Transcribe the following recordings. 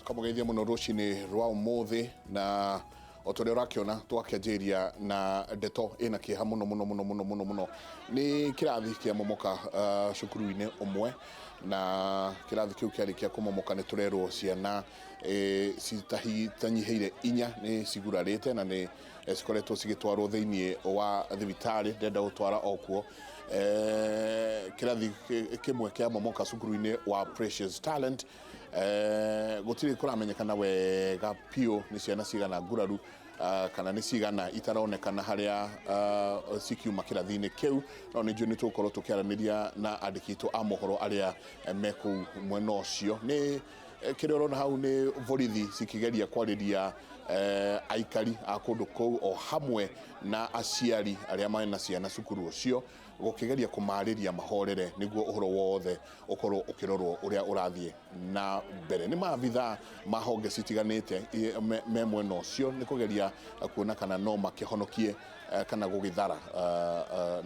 Kamugeithia muno rucini rwa umuthi na otore urakiona twakianjiria na ndeto ina Kieha muno ni kirathi kia momoka cukuru-ini umwe na kirathi kiu kiarikia kumomoka ni turerwo ciana citanyiheire inya ni cigurarite na ni cikoretwo cigitwarwo thiini wa thibitari ndenda gutwara okuo kirathi kimwe kia momoka cukuru-ini wa Precious Talent gutiri kuramenyekana wega pio ni ciana cigana nguraru kana ni cigana itaronekana haria cikiuma kirathi-ini kiu no ni njui tukorwo tukiaraniria na andikitu a mohoro aria meku mwena ucio ni kiria urona hau ni borithi cikigeria kwariria aikari a kundu kou o hamwe na aciari aria mena ciana cukuru ucio gukigeria kumariria mahorere niguo uhoro wothe ukorwo ukirorwo uria urathie na mbere ni maabitha mahonge citiganite me mwena ucio ni kugeria kuona kana no makihonokie kana gugithara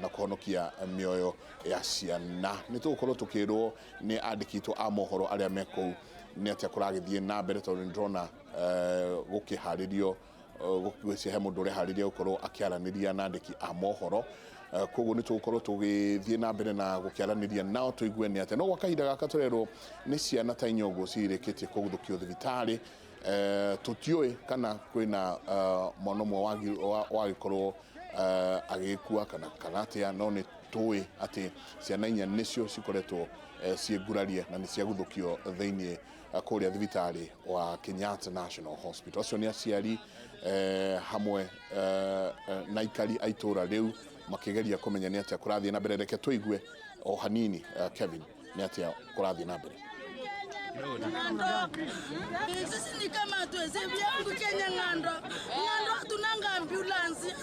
na kuhonokia mioyo ya ciana ni tugukorwo tukirwo ni andikitu a mohoro aria mekou ni atia kuragithie na mbere tondu ndrona gukiharirio gukwicia mundu uri hariria gukorwo akiaraniria na andiki a mohoro koguo ni tugukorwo tugithie na mbere na gukiaraniria nao tuigue ni atia no gwa kahinda gaka turerwo ni ciana ta inyogo cirikitie kuguthukio thibitari tutioi kana kwina mwana mwe wagikorwo agikua kana atia no ni tui ati ciana inya nicio cikoretwo ciengurarie na ni ciaguthukio thiini kuria thibitari wa Kieha National Hospital. Acio ni aciari hamwe na ikari a itura riu makigeria kumenya ni atia kurathie na mbere. Reke tuigue o hanini Kevin ni atia kurathie na mbere. Sisi ni kama tuweze vyangu Kenya ngando hatunanga ambulance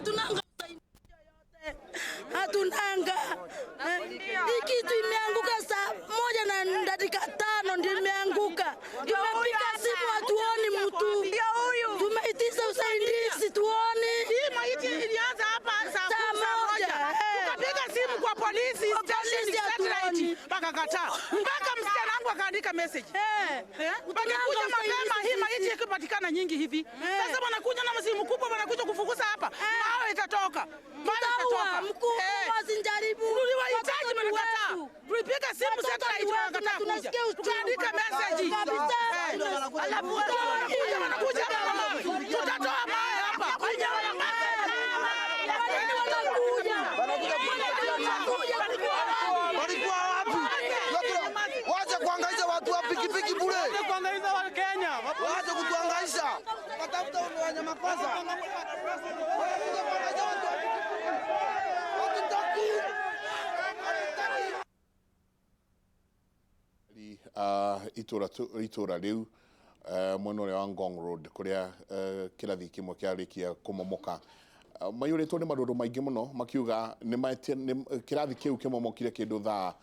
hatunanga kitu imeanguka saa 1 na dakika 5 ndio imeanguka. Tumepiga simu hatuoni mtu, tumeitisha usaidizi tuone. Hii maiti ilianza hapa saa 1 tukapiga simu kwa polisi station wakakataa, mpaka msichana wangu akaandika message wangekuja mapema hii maiti ikipatikana nyingi hivi. Sasa wanakuja na msimu kubwa, wanakuja kufukuza hapa nao itatoka mkuu wasinjaribu tuliwahitaji mnakataa. Tulipiga simu satellite wakakataa kuja, tukaandika message alafu wanakuja tutatoa mawe hapa walikuwa wapi? Wacha kuhangaisha watu wa pikipiki bure, kuhangaisha wa Kenya, wacha kutuhangaisha, watafuta wanyama kwanza. Itura riu mwena uria wa Ngong Road kuria kirathi kimwe kiarikia kumomoka mayuritwo ni marundu maingi muno makiuga ni kirathi kiu kimomokire kindu thaa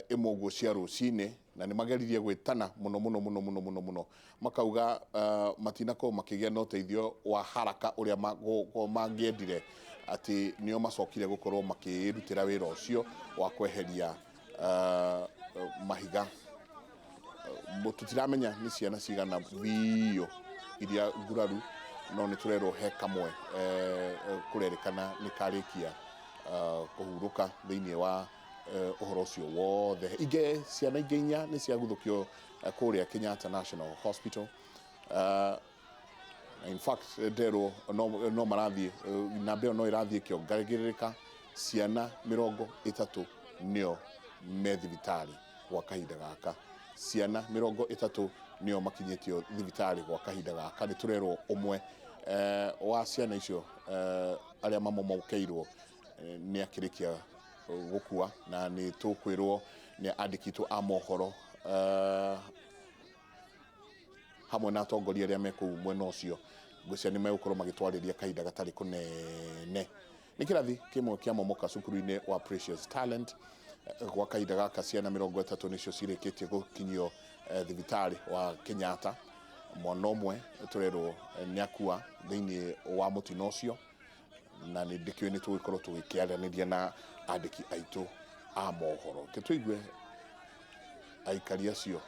imwe guo cia rucini na ni mageririe gwitana muno makauga matinako makigia na uteithio wa haraka uria mangiendire ati nio macokire gukorwo makirutira wira ucio wa kweheria mahiga tutiramenya ni ciana cigana bio iria nguraru no ni turerwo he kamwe kurerekana ni karikia kuhuruka thiini wa uhoro ucio wothe. Inge ciana inge inya ni ciaguthukio kuria Kieha National Hospital. In fact ndero no marathie na mbeo no irathie kiongagiririka ciana 30 nio me thibitari gwa kahinda gaka. Ciana 30 nio makinyitio thibitari gwa kahinda gaka. Ni turerwo umwe wa ciana icio aria mamomokeirwo ni akirikia gukua na ni tukwirwo ni andikitu a mohoro hamwe na atongoria aria meku mwena ucio ngwicia ni megukorwo magitwariria kahinda gatari kunene. Ni kirathi kimwe kia momoka cukuru-ini wa Precious Talent gwa kahinda gaka ciana 30 nicio cirikitie gukinyio thibitari wa Kieha. Mwana umwe turerwo ni akua thiini wa mutino ucio na ni ndikio ni tugikorwo tugikiaraniria na andiki aitu a mohoro ke tuigue aikari acio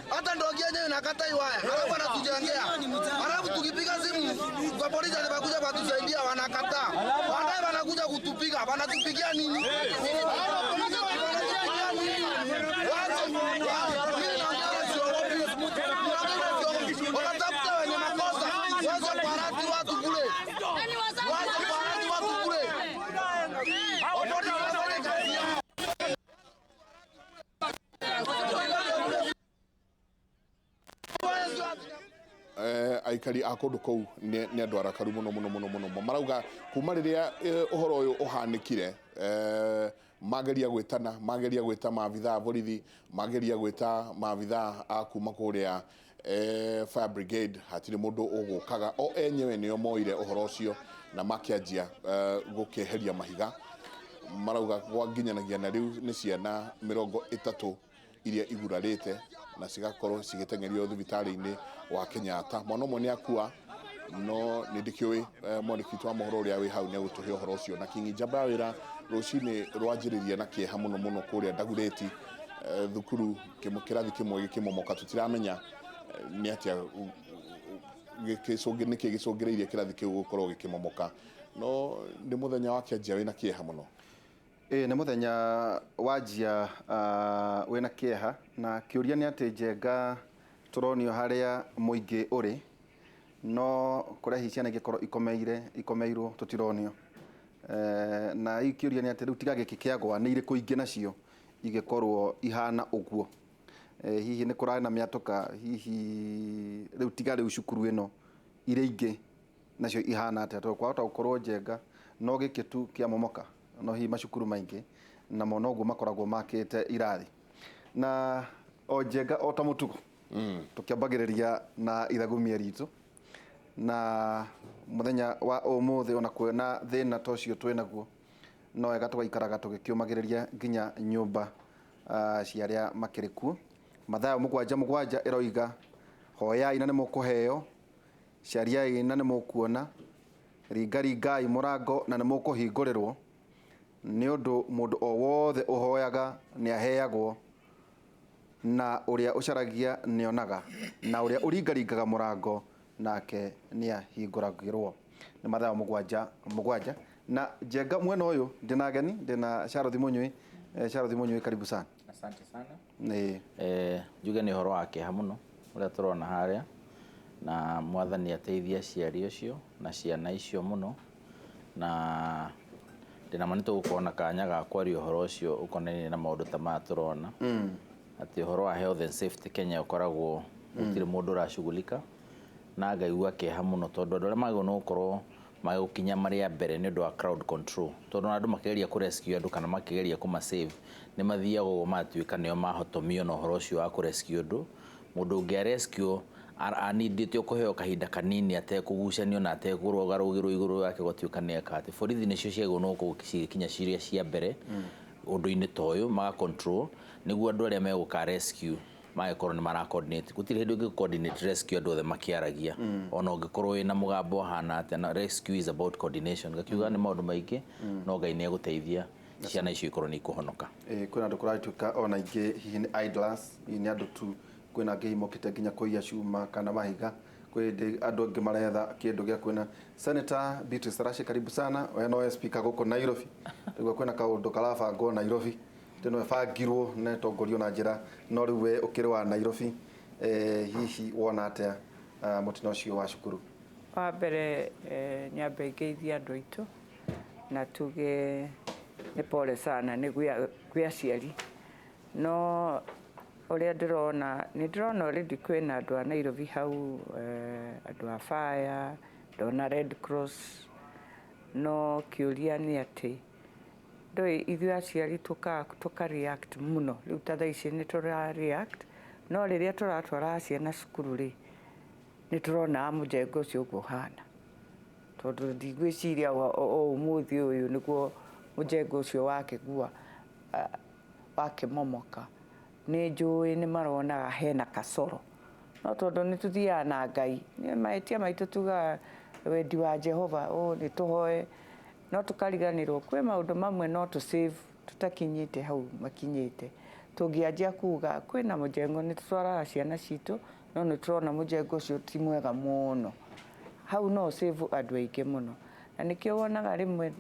Hata ndogia yenyewe inakata iwaya. Halafu wanatujengea. Halafu tukipiga simu kwa polisi wanakuja kutusaidia wanakataa. Baadaye wanakuja kutupiga. Wanatupigia nini? Wakatafuta wenye makosa. Wacha parati watu kule. Wacha parati watu kule. Wapote wanafanya kazi yao. aikari a kundu kou ni andu arakaru muno marauga kuma riria uhoro uyu uhanikire mageria gwitana mageria gwita maabitha borithi mageria gwita maabitha a kuma kuria fire brigade hatire mundu ugukaga o enyewe nio moire uhoro ucio na makianjia gukeheria mahiga marauga gwa nginyanagia na riu ni ciana 30 iria igurarite na cigakorwo cigitengerio thibitari-ini wa Kenyatta mwana umwe ni akua no nindikiui mwandiki wa mohoro uria wi hau ni gutuhe uhoro ucio na Kingi Njamba wira rucini rwanjiriria na Kieha muno kuria Dagureti thukuru kirathi kimwe gikimomoka tutiramenya ni atia gicungiriirie kirathi kiu gukorwo gikimomoka no ni muthenya wa kianjia wina Kieha muno. Nĩ muthenya wanjia wĩna Kieha na kĩũria nĩ atĩ njenga tũronio harĩa mũingĩ ũrĩ no kũrĩa hihi ciana ingĩkorwo ikomeirwo tũtironio na kĩũria nĩ atĩ rĩu tiga gĩkĩ kĩagwa nĩ irĩkũ ingĩ nacio igĩkorwo ihana ũguo hihi nĩ kũrarĩ na mĩatũka hihi rĩu tiga rĩu cukuru ĩno irĩ ingĩ nacio ihana atĩa tondũ kwahota gũkorwo njenga no gĩkĩ tu kĩamomoka no hi macukuru maingi na monoguo makoragwo makite irathi na o njenga o ta mutugo tukiambagiriria na ithagumia ritu na muthenya wa umuthi ona kwena thina tocio twinaguo no wega tugaikaraga tugikiumagiriria nginya nyumba ciaria makiriku mathaa mugwanja iroiga hoya ina ni mukuheo ciaria ina ni mukuona ringai murango na ni mukuhingurirwo ni undu mundu o wothe uhoyaga ni aheagwo na uria ucaragia ni onaga na uria uringaringaga murango nake ni ahinguragirwo ni mathaa mugwanja na njenga mwena uyu ndina geni ndina Sharothi Munyui karibu sana. Asante sana. Njuge ni horo wake hamuno uria turona haria na mwathani ateithia ciari ucio na ciana icio muno na ndina manito gukona kanya ga kwaria horo ucio ukonainie na maundu ta ma turona ati horo wa health and safety Kenya ukoragwo gutire mundu urashugulika na ngaigua Kieha muno tondu andu aria magwo no ukorwo magukinya maria mbere ni undu wa crowd control tondu andu makigeria ku rescue andu kana makigeria kuma save ni mathiago matuika nio mahotomio no horo ucio wa ku rescue andu mundu ungia rescue anidite kuheo kahinda kanini atekugucanio na atekugurwa rugiro iguru yake gutuika ni akati borithi nicio ciego no kugikinya ciria cia mbere undu-ini toyo maga control niguo andu aria meguka rescue magĩkorwo ni mara coordinate gutire hindu ngi coordinate rescue andu othe makiaragia ona ungikorwo wina mugambo hana ati na rescue is about coordination gakiuga ni maundu maingi no Ngai ni eguteithia ciana icio ikorwo ni kuhonoka kwina andu kuratuika ona ingi hihi ni idlers ni andu tu kwina ngi mokite nginya kuia cuma kana mahiga kwindi andu ngi maretha kindu gia kwina Senator Beatrice Rashid karibu sana we no speaker guko Nairobi niguo kwina kaundu karabangwo Nairobi teno ebangirwo na tongorio na njira no riu we ukiri wa Nairobi hihi wona atia mutino ucio wa cukuru wa mbere nyambe ngeithia andu aitu na tuge ni pole sana ni gwi aciari no uria ndirona already kwina andu a Nairobi hau andu a fire ndona Red Cross no kiuria ni ati ndoi ithuĩ aciari tũka react mũno rĩu ta thaa ici nĩ tũra react no rĩrĩa tũratwara ciana cukuru rĩ nĩ tũrona mũjengo ũcio ũguo ũhana tondũ ndigwĩciria ũmũthĩ ũyũ nĩguo mũjengo ũcio wakĩmomoka nĩ njũĩ nĩ maronaga hena kasoro no tondũ nĩ tũthiaga na Ngai mahĩtia maitũ tugaga wendi wa Jehova nĩ tũhoe no tũkariganĩrwo kwĩ maũndũ mamwe no tũ-save tũtakinyĩte hau makinyĩte tũngĩanjia kuga kwĩna mũjengo nĩ tũtwaraga ciana citũ no nĩ tũrona mũjengo ũcio ti mwega mũno hau no save andũ aingĩ mũno na nĩkĩo wonaga rĩmwe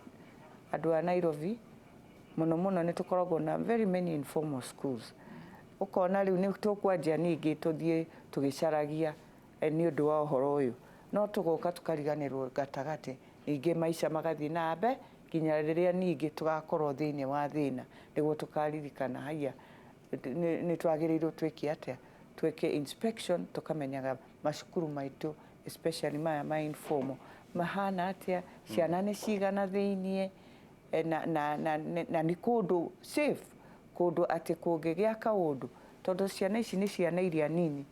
andũ a Nairobi mũno nĩ tũkoragwo na very many informal schools ũkona rĩu nĩ tũkwanjia ningĩ tũthiĩ tũgĩcaragia nĩ ũndũ wa ũhoro ũyũ no tũgoka tũkariganĩrwo gatagatĩ ningĩ maica magathiĩ na mbere nginya rĩrĩa ningĩ tũgakorwo thĩinĩ wa thĩna nĩguo tũkaririkana haya nĩ twagĩrĩirwo twĩke atĩa twĩke inspection tũkamenyaga macukuru maitũ especially maya ma informal mahana atĩa ciana nĩ cigana thĩinĩ na nĩ kũndũ safe kũndũ atĩ kũngĩgĩa kaũndũ tondũ ciana ici nĩ ciana iria nini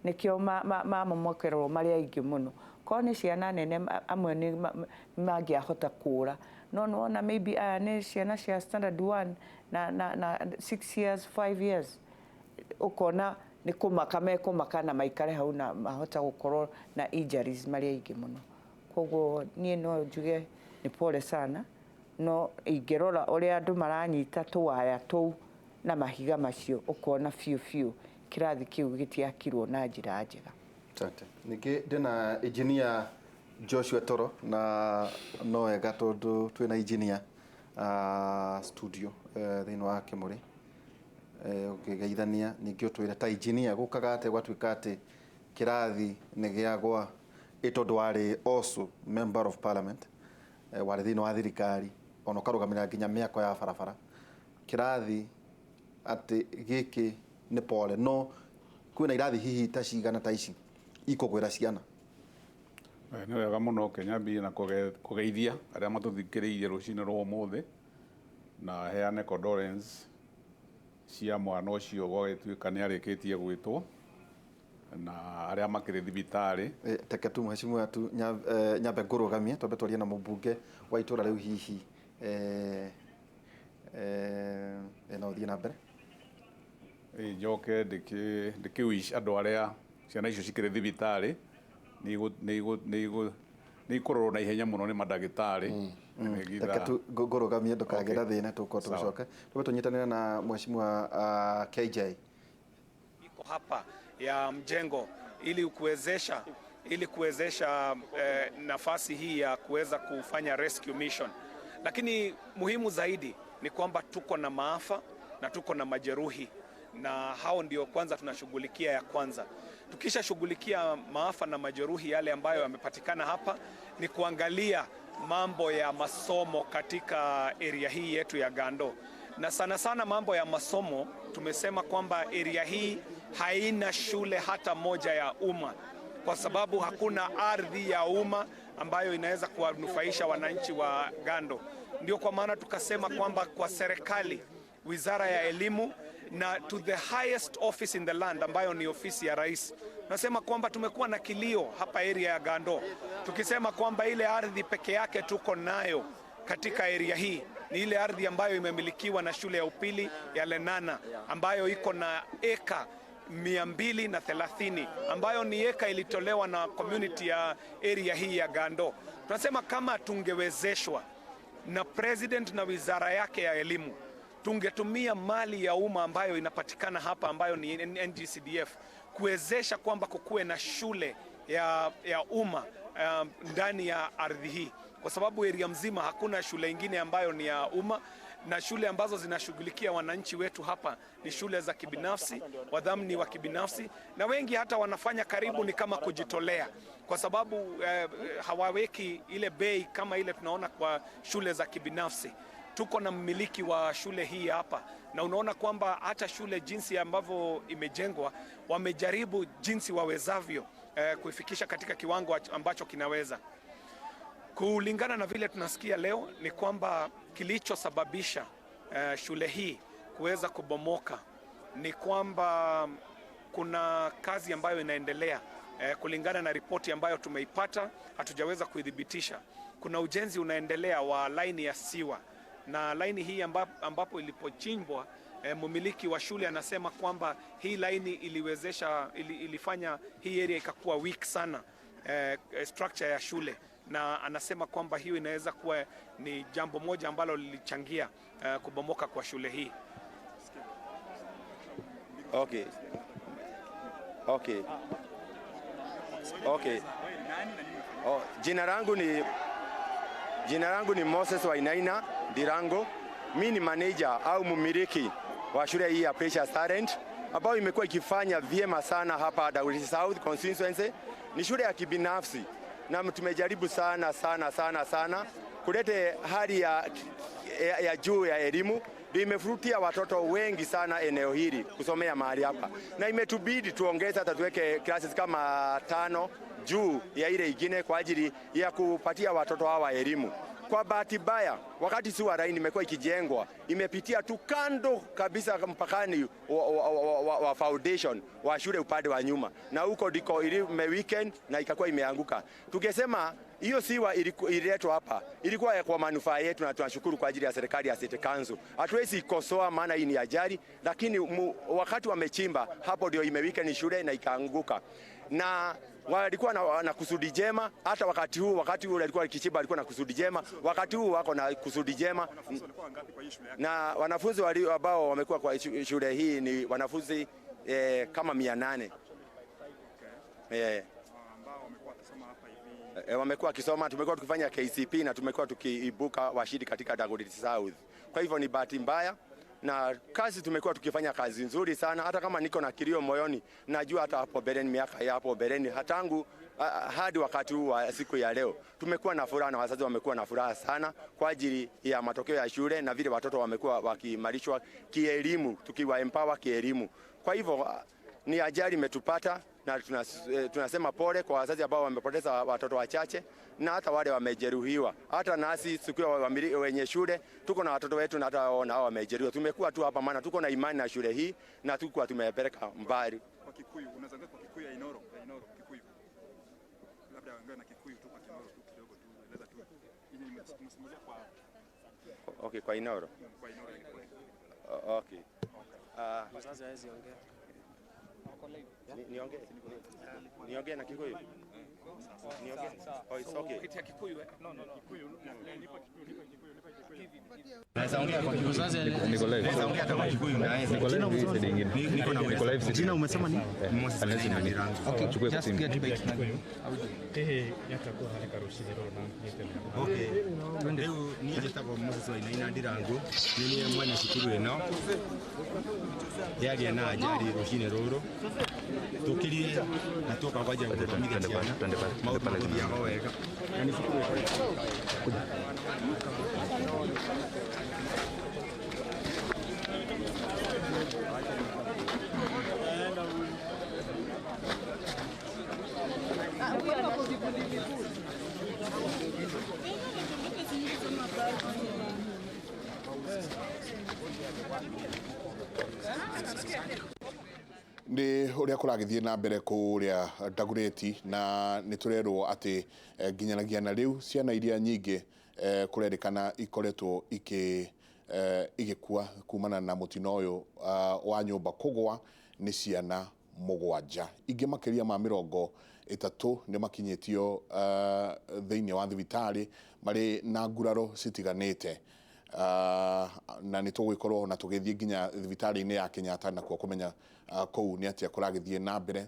nĩkĩo mamomokerwo marĩ aingĩ mũno korwo nĩ ciana nene amwe nĩ mangĩahota kũũra no nĩwona maybe aya nĩ ciana cia standard 1 na 6 years 5 years ũkona nĩ kũmaka mekũmaka na maikare hau na mahota gũkorwo na injuries marĩ aingĩ mũno koguo niĩ no njuge nĩ pole sana no ingĩrora ũrĩa andũ maranyita tũwaya tũu na mahiga macio ũkona biũ kĩrathi kĩu gĩtiakirwo na njĩra njega. Ningĩ ndĩna engineer Joshua Toro na no wega tondũ twĩna engineer studio thĩinĩ wa Kĩmũrĩ ũkĩgeithania ningĩ ũtwĩre ta engineer gũkaga atĩ gwatuĩka atĩ kĩrathi nĩ gĩagwa tondũ warĩ also member of parliament warĩ thĩinĩ wa thirikari ona ũkarũgamĩrĩra nginya mĩako ya barabara kĩrathi atĩ gĩkĩ nĩ pole no kwĩna irathi hihi ta cigana ta ici ikũgwĩra ciana nĩ wega mũno Kenyambia na kũgeithia arĩa matũthikĩrĩirie rũcinĩ rwa ũmũthĩ na heane condolence cia mwana ũcio gwagĩtuĩka nĩ arĩkĩtie gwĩtwo na arĩa makĩrĩ thibitarĩ teke tu mheshimiwa tu nyambe ngũrũgamie twambe twarie na mũmbunge wa itũra rĩu hihi no thiĩ na mbere njoke ndĩkĩwish andũ arĩa ciana icio cikĩrĩ thibitarĩ nĩ ikũrorwo na ihenya mũno nĩ mandagĩtarĩ reke tu ngũrũgamie ndũkagĩra thĩna tũgũcoka twambe tũnyitanĩre na mheshimiwa KJ iko hapa ya mjengo ili kuwezesha nafasi hii ya kuweza kufanya rescue mission, lakini muhimu zaidi ni kwamba tuko na maafa na tuko na majeruhi na hao ndio kwanza tunashughulikia ya kwanza. Tukisha shughulikia maafa na majeruhi yale ambayo yamepatikana hapa ni kuangalia mambo ya masomo katika area hii yetu ya Gando. Na sana sana mambo ya masomo tumesema kwamba area hii haina shule hata moja ya umma kwa sababu hakuna ardhi ya umma ambayo inaweza kuwanufaisha wananchi wa Gando. Ndio kwa maana tukasema kwamba kwa serikali, Wizara ya Elimu na to the highest office in the land ambayo ni ofisi ya rais, nasema kwamba tumekuwa na kilio hapa area ya Gando tukisema kwamba ile ardhi peke yake tuko nayo katika area hii ni ile ardhi ambayo imemilikiwa na shule ya upili ya Lenana ambayo iko na eka 230 ambayo ni eka ilitolewa na community ya area hii ya Gando. Tunasema kama tungewezeshwa na president na wizara yake ya elimu, tungetumia mali ya umma ambayo inapatikana hapa ambayo ni NGCDF kuwezesha kwamba kukuwe na shule ya umma ndani ya ardhi hii, kwa sababu area mzima hakuna shule ingine ambayo ni ya umma, na shule ambazo zinashughulikia wananchi wetu hapa ni shule za kibinafsi, wadhamini wa kibinafsi, na wengi hata wanafanya karibu ni kama kujitolea, kwa sababu hawaweki ile bei kama ile tunaona kwa shule za kibinafsi. Tuko na mmiliki wa shule hii hapa na unaona kwamba hata shule jinsi ambavyo imejengwa wamejaribu jinsi wawezavyo kuifikisha katika kiwango ambacho kinaweza. Kulingana na vile tunasikia leo ni kwamba kilichosababisha shule hii kuweza kubomoka ni kwamba kuna kazi ambayo inaendelea. Kulingana na ripoti ambayo tumeipata, hatujaweza kuidhibitisha. Kuna ujenzi unaendelea wa laini ya siwa, na laini hii ambapo ilipochimbwa, mumiliki wa shule anasema kwamba hii laini ilifanya hii area ikakuwa weak sana, structure ya shule, na anasema kwamba hiyo inaweza kuwa ni jambo moja ambalo lilichangia kubomoka kwa shule hii. Okay. Jina langu ni Moses Wainaina Ndirango. Mimi ni manager au mumiliki wa shule hii ya Precious Talent ambayo imekuwa ikifanya vyema sana hapa Dagoretti South constituency. Ni shule ya kibinafsi na tumejaribu sana kulete hali ya juu ya elimu. Imefurutia watoto wengi sana eneo hili kusomea mahali hapa, na imetubidi tuongeze hata tuweke classes kama 5 juu ya ile ingine kwa ajili ya kupatia watoto hawa elimu. Kwa bahati mbaya, wakati siwa laini imekuwa ikijengwa, imepitia tu kando kabisa mpakani wa foundation wa shule upande wa nyuma, na huko ndiko ili weekend na ikakuwa imeanguka. Tukisema hiyo siwa ililetwa hapa ilikuwa kwa manufaa yetu, na tunashukuru kwa ajili ya serikali ya City Council. Hatuwezi ikosoa maana hii ni ajali, lakini wakati wamechimba hapo ndio imeweekend shule na ikaanguka. Na walikuwa na kusudi jema, hata wakati huu alikuwa ikichimba alikuwa na kusudi jema, wakati huu wako na kusudi jema. Na wanafunzi ambao wamekuwa kwa shule hii ni wanafunzi kama 800. Wamekuwa wakisoma, tumekuwa tukifanya KCP na tumekuwa tukiibuka washindi katika Dagoretti South. Kwa hivyo ni bahati mbaya, na kazi tumekuwa tukifanya kazi nzuri sana. Hata kama niko na kilio moyoni, najua hata hapo bereni, miaka ya hapo bereni, hatangu hadi wakati huu wa siku ya leo tumekuwa na furaha, na wazazi wamekuwa na furaha sana kwa ajili ya matokeo ya shule na vile watoto wamekuwa wakiimarishwa kielimu, tukiwa empower kielimu. Kwa hivyo ni ajali imetupata, na tunasema pole kwa wazazi ambao wamepoteza watoto wachache na hata wale wamejeruhiwa. Hata nasi tukiwa wenye shule tuko na watoto wetu na hata hao wamejeruhiwa. Tumekuwa tu hapa maana tuko na imani na shule hii na tuko tumepeleka mbali. Kwa Kikuyu unaweza kwa Kikuyu ya Inoro Kikuyu. Labda ongea na Kikuyu tu kwa Inoro tu kidogo tu, eleza tu. Hii nimesimulia kwa Okay, kwa Inoro. Kwa Inoro. Okay. Wazazi hawezi ongea. Niongee na Kikuyu. Niongee. Oh, it's okay. Kitia Kikuyu. No. Kikuyu. Nipo Kikuyu. Naweza ongea kwa Kikuyu. Niko live. Naweza ongea kama Kikuyu na yeye. Niko live. Jina umesema ni? Moses na Ndirango. Okay, chukue kwa simu. Ehe, yatakuwa halika rushine rona nitele. Okay. Leo ni jetagwo Moses na Ndirango. Ni mwana shukuru eno. Yari na ajali rushine roro. Tukiri na toka kwa ajili ya kutumia ciana. Maupande ya waweka. Yani shukuru. Ni uria kuragithie na mbere kuria Dagoretti, na ni turerwo ati nginyanagia na riu ciana iria nyingi kurerikana ikoretwo igikua kumana na mutino uyu wa nyumba kugwa ni ciana 7. Ingi makiria ma 30 ni makinyitio thiini wa thibitari mari na nguraro citiganite. Na ni tugwikorwo na tugithie nginya thibitari-ini ya Kenyatta na kumenya kou ni atia kuragithie na mbere.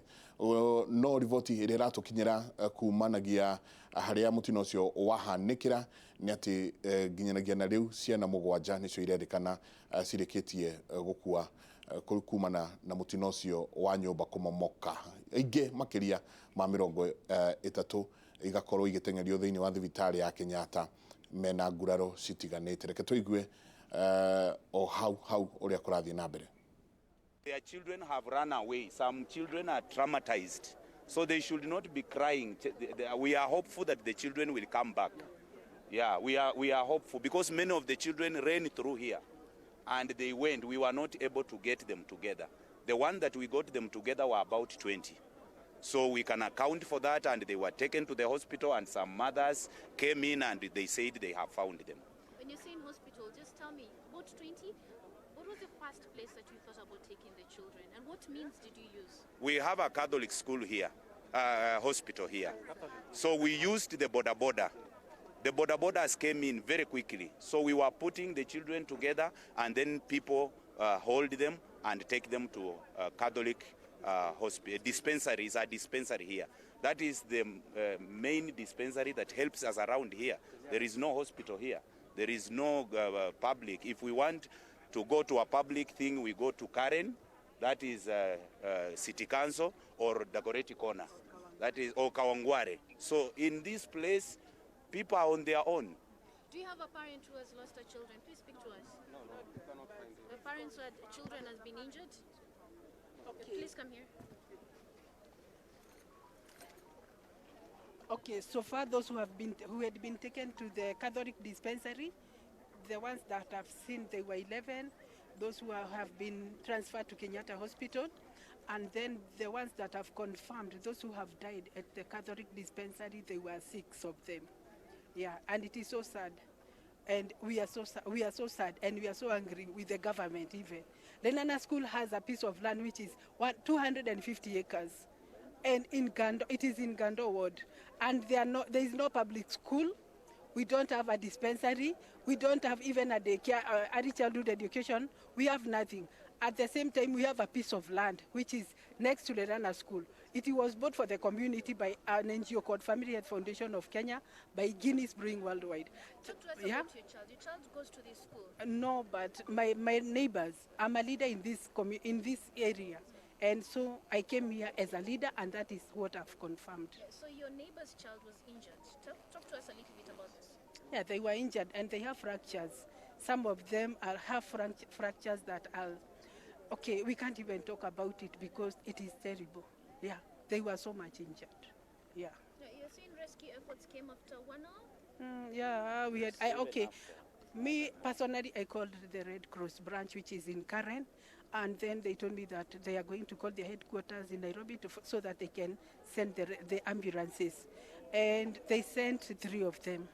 No rivoti iri ratukinyira kumanagia haria mutino ucio wahanikira ni ati nginyanagia na riu ciana 7 nicio irerikana cirikitie gukua kumana na mutino ucio wa nyumba kumomoka. Ingi makiria ma 30 igakorwo igitengerio thiini wa thibitari ya Kenyatta mena nguraro citiganite. Reke tuigue o hau uria kurathie na mbere. Their children have run away. Some children are traumatized, so they should not be crying. We are hopeful that the children will come back. Yeah, we are hopeful because many of the children ran through here and they went. We were not able to get them together. The one that we got them together were about 20. So we can account for that, and they were taken to the hospital, and some mothers came in and they said they have found them. When you say in hospital, just tell me, about 20, what was the first place that you thought about taking the children, and what means did you use? We have a Catholic school here, hospital here. So we used the border. The borders came in very quickly. So we were putting the children together, and then people hold them and take them to Catholic hospital. Dispensary is a dispensary here. That is the main dispensary that helps us around here. There is no hospital here. There is no public. If we want to go to a public thing, we go to Karen, that is City Council, or Dagoretti Corner, that is, or Kawangware. So in this place, people are on their own. Do you have a parent who has lost her children? Please speak to us. No, we cannot find it. The parents who had children has been injured? Okay. Please come here. Okay, so far those who had been taken to the Catholic dispensary, the ones that I've seen, they were 11. Those who have been transferred to Kenyatta Hospital, and then the ones that have confirmed, those who have died at the Catholic dispensary, they were 6 of them. Yeah, and it is so sad. And we are so sad, and we are so angry with the government even. Lenana School has a piece of land which is 250 acres. And in Gando, it is in Gando Ward. And there is no public school. We don't have a dispensary. We don't have even a daycare, early childhood education. We have nothing. At the same time, we have a piece of land which is next to Lenana School. It was bought for the community by an NGO called Family Health Foundation of Kenya, by Guinness Brewing Worldwide. Talk to us about your child. Your child goes to this school? No, but my neighbors, I'm a leader in this area. And so I came here as a leader, and that is what I've confirmed. So your neighbor's child was injured. Talk to us a little bit about this. Yeah, they were injured, and they have fractures. Some of them have fractures that are... Okay, we can't even talk about it because it is terrible. Yeah, they were so much injured. Yeah. You're saying rescue efforts came after 1 hour? Yeah, we had... Me, personally, I called the Red Cross branch, which is in Karen, and then they told me that they are going to call their headquarters in Nairobi so that they can send the ambulances. And they sent 3 of them.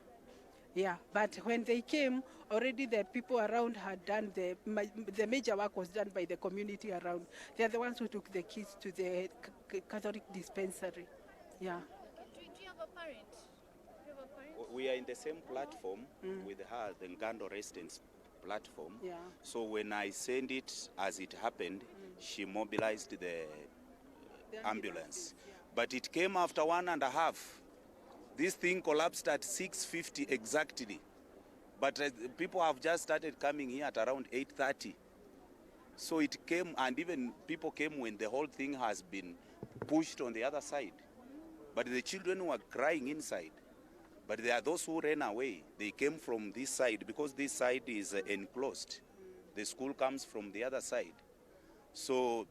Yeah, but when they came, already the people around had done the major work was done by the community around. They are the ones who took the kids to the Catholic dispensary. Yeah. Do you have a parent? We are in the same platform with her, the Ngando residents platform. Yeah. So when I sent it as it happened, she mobilized the ambulance. Yeah. But it came after 1.5. This thing collapsed at 6:50 exactly. But people have just started coming here at around 8:30. So it came, and even people came when the whole thing has been pushed on the other side. But the children were crying inside. But there are those who ran away. They came from this side because this side is enclosed. The school comes from the other side. So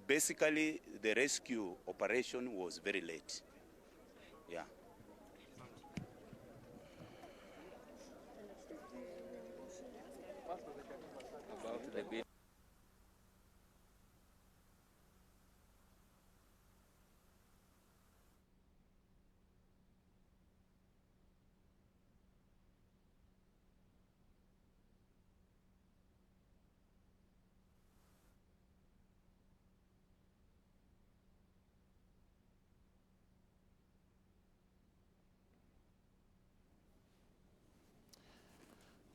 basically, the rescue operation was very late. Yeah. About the bid.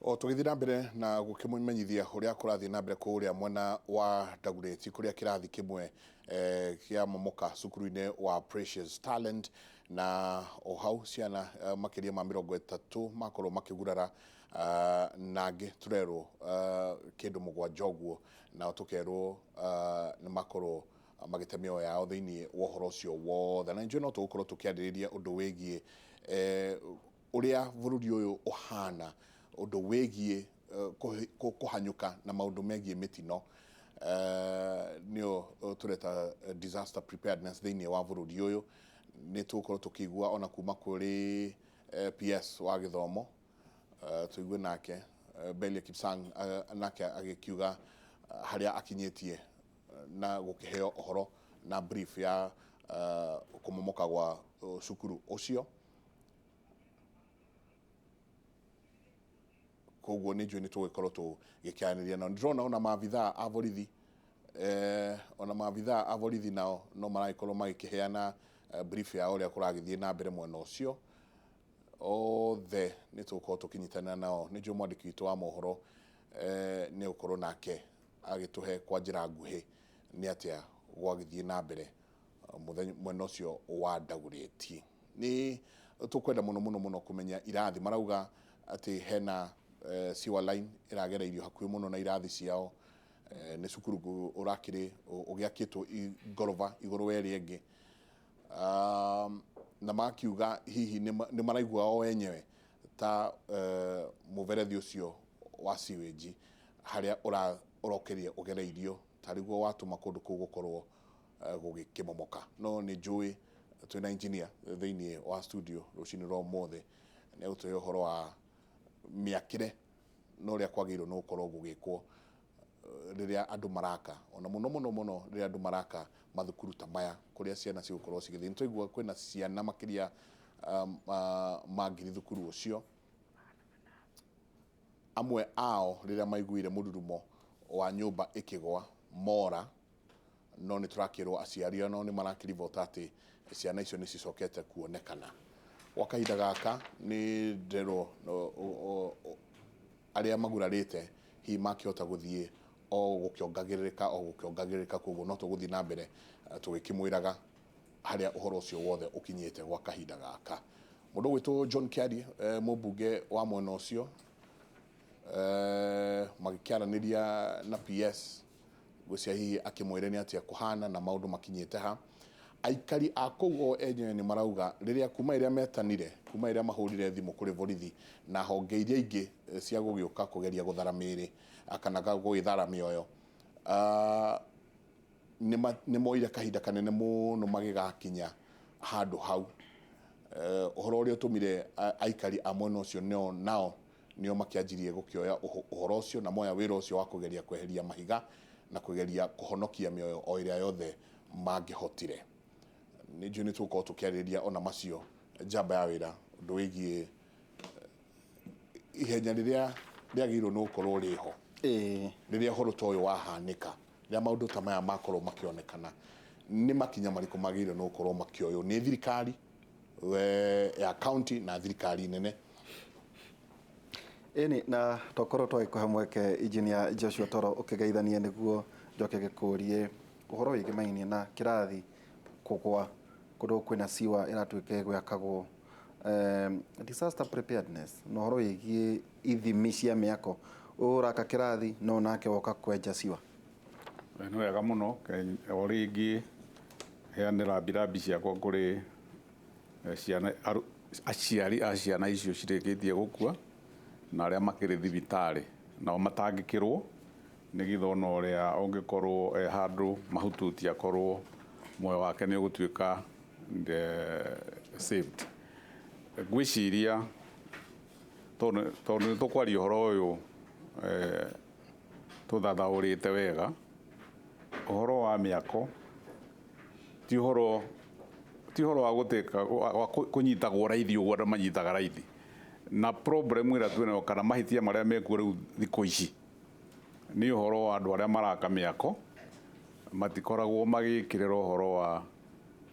O tugithii na mbere na gukimumenyithia uria kurathii na mbere kuria mwena wa Dagoretti kuria kirathi kimwe kia momoka cukuru-ini wa Precious Talent, na o hau ciana makiria ma 30 makorwo makigurara nangi turerwo kindu 7 uguo, na tukerwo ni makorwo magite mioyo yao thiini wa uhoro ucio wothe. Na njui no tugukorwo tukiaririria undu wigie uria bururi uyu uhana, undu wigie kuhanyuka na maundu megie mitino nio tureta disaster preparedness thiini wa bururi uyu. Ni tugukorwo tukigua ona kuma kuri PS wa githomo tuigue nake Belia Kipsang nake agikiuga haria akinyetie na gukiheo ohoro na brief ya kumomoka gwa cukuru ucio. Koguo nĩ njũĩ nĩ tũgũkorwo tũgĩkĩarĩria na ndĩrona ona maabithaa a borithi nao no maragĩkorwo magĩkĩheana brief ya ũrĩa kũragĩthiĩ na mbere mwena ũcio. Othe nĩ tũgũkorwo tũkĩnyitanĩra nao. Nĩ njũĩ mwandĩki witũ wa mohoro nĩ gũkorwo nake agĩtũhe kwa njĩra nguhĩ nĩ atĩa gwagĩthiĩ na mbere mwena ũcio wa Dagoretti. Nĩ tũkwenda mũno kũmenya irathi. Marauga atĩ hena sewer line iragereirio hakuhĩ mũno na irathi ciao. Nĩ cukuru ũrakĩrĩ ũgĩakĩtwo ngoroba igũrũ wa ĩrĩa ĩngĩ. Na makiuga hihi nĩ maraigua o enyewe ta mũberethi ũcio wa sewage harĩa ũrokeria ũgereirio tarĩguo watũma kũndũ kũu gũkorwo gũgĩkĩmomoka. No nĩ njũĩ twĩna engineer thĩinĩ wa studio rũcinĩ rwa ũmũthĩ nĩ egũtũhe ũhoro wa mĩakĩre na ũrĩa kwagĩrĩirwo nĩ gũkorwo gũgĩkwo rĩrĩa andũ maraka, ona mũno rĩrĩa andũ maraka mathukuru ta maya kũrĩa ciana cigũkorwo cigĩthiĩ. Nĩtwaigua kwĩna ciana makĩria ma ngiri thukuru ũcio. Amwe ao rĩrĩa maiguire mũrurumo wa nyũmba ĩkĩgwa mora, no nĩ tũrakĩrwo aciari ao nĩ marakĩribota atĩ ciana icio nĩ cicokete kuonekana. Gwa kahinda gaka nĩ nderwo arĩa magurarĩte hihi makĩhota gũthiĩ o gũkĩongagĩrĩrĩka, koguo no tũgũthiĩ na mbere tũgĩkĩmwĩraga harĩa ũhoro ũcio wothe ũkinyĩte gwa kahinda gaka. Mũndũ gwĩtwo John Kiarie mũmbunge wa mwena ũcio magĩkĩaranĩria na PS gwĩcia hihi akĩmwĩre nĩ atĩa kũhana na maũndũ makinyĩte ha. Aikari a kũu o enyewe nĩ marauga rĩrĩa kuma ĩrĩa metanire, kuma ĩrĩa mahũrire thimũ kũrĩ borithi na honge iria ingĩ cia gũgĩũka kũgeria gũthara mĩĩrĩ kana gũgĩthara mĩoyo, nĩ moire kahinda kanene mũno magĩgakinya handũ hau. Ũhoro ũrĩa ũtũmire aikari a mwena ũcio nao nĩo makĩanjirie gũkĩoya ũhoro ũcio na moya wĩra ũcio wa kũgeria kweheria mahiga na kũgeria kũhonokia mĩoyo o ĩrĩa yothe mangĩhotire. Nĩ njũĩ nĩ tũgũkorwo tũkĩarĩrĩria ona macio njamba ya wĩra ũndũ wĩgiĩ ihenya rĩrĩa rĩagĩrĩirwo nĩ gũkorwo rĩho rĩrĩa ũhoro ta ũyũ wahanĩka, rĩrĩa maũndũ ta maya makorwo makĩonekana, nĩ makinya marĩkũ magĩrĩirwo nĩ gũkorwo makĩoywo nĩ thirikari ya county na thirikari nene. Ĩni na tokorwo twagĩkũhe mweke engineer Joshua Toro ũkĩgeithanie nĩguo njoke gĩkũrie ũhoro wĩgiĩ mainie na kĩrathi kũgwa kũndũ kwĩna sewer ĩratuĩka gwakagwo, disaster preparedness na ũhoro wĩgiĩ ithimi cia mĩako ũraka kĩrathi no nake woka kwenja sewer. Nĩ wega mũno o rĩngĩ heanĩra mbirambi ciakwa kũrĩ ciana, aciari a ciana icio cirĩkĩtie gũkua na arĩa makĩrĩ thibitarĩ nao matangĩkĩrwo nĩgithona ũrĩa ũngĩkorwo handũ mahututi akorwo muoyo wake nĩ ũgũtuĩka saved. Ngwĩciria tondũ nĩ tũkwaria ũhoro ũyũ tũthathaũrĩte wega, ũhoro wa mĩako ti ũhoro wa kũnyitagwo raithi ũguo andũ manyitaga raithi, na problem ĩrĩa twĩnayo kana mahĩtia marĩa mekuo rĩu thikũ ici nĩ ũhoro wa andũ arĩa maraka mĩako matikoragwo magĩkĩrĩra ũhoro wa